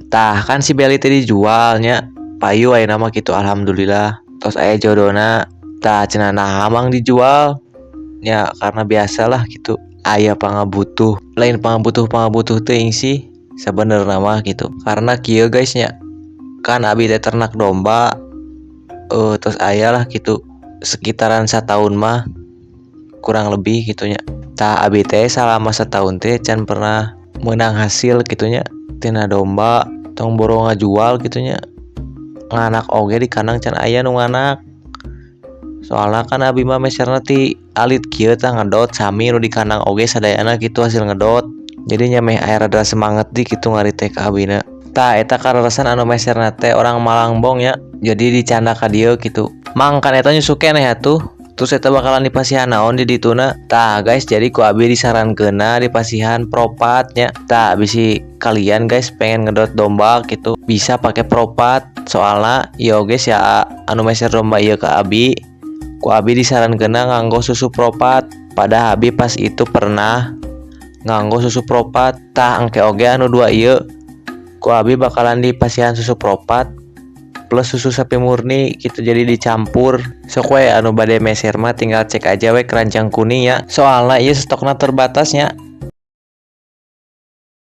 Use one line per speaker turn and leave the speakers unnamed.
Tah kan si Beli tadi dijualnya payu aya nama gitu alhamdulillah. Terus aya jodona tah cenah naha mang dijual. Ya karena biasalah gitu. Aya pangabutuh. Lain pangabutuh teuing sih sebenarnya mah gitu. Karena kieu guys nya. Kan abi teh ternak domba. Terus aya lah gitu sekitaran setahun mah kurang lebih gitunya. Tah abi teh selama setahun teh can pernah menang hasil gitunya tina domba tong borong ngajual gitunya nganak oge di kandang can aya nu nganak soalnya kan abi mah meserna ti alit kieu tah ngedot sami nu di kandang oge sadayana gitu hasil ngedot jadi nyameh aya rada semangat di gitu ngarite ka abina tah eta karerasan anu meserna teh orang Malangbong ya jadi dicanda ka dieu gitu mang kan eta nyusu keneh atuh terus eta bakalan dipasihan naon di dituna tah guys jadi ku abi disarankeunna dipasihan propatnya tah bisi kalian guys pengen ngedot domba gitu bisa pakai propat soalnya yo guys ya anu meser domba ieu ka abi ku abi disarankeunna nganggo susu propat pada abi pas itu pernah nganggo susu propat tah engke oge anu dua ieu ku abi bakalan dipasihan susu propat plus susu sapi murni gitu jadi dicampur sok we anu bade meser mah tinggal cek aja we keranjang kuning ya soalnya ieu stokna terbatasnya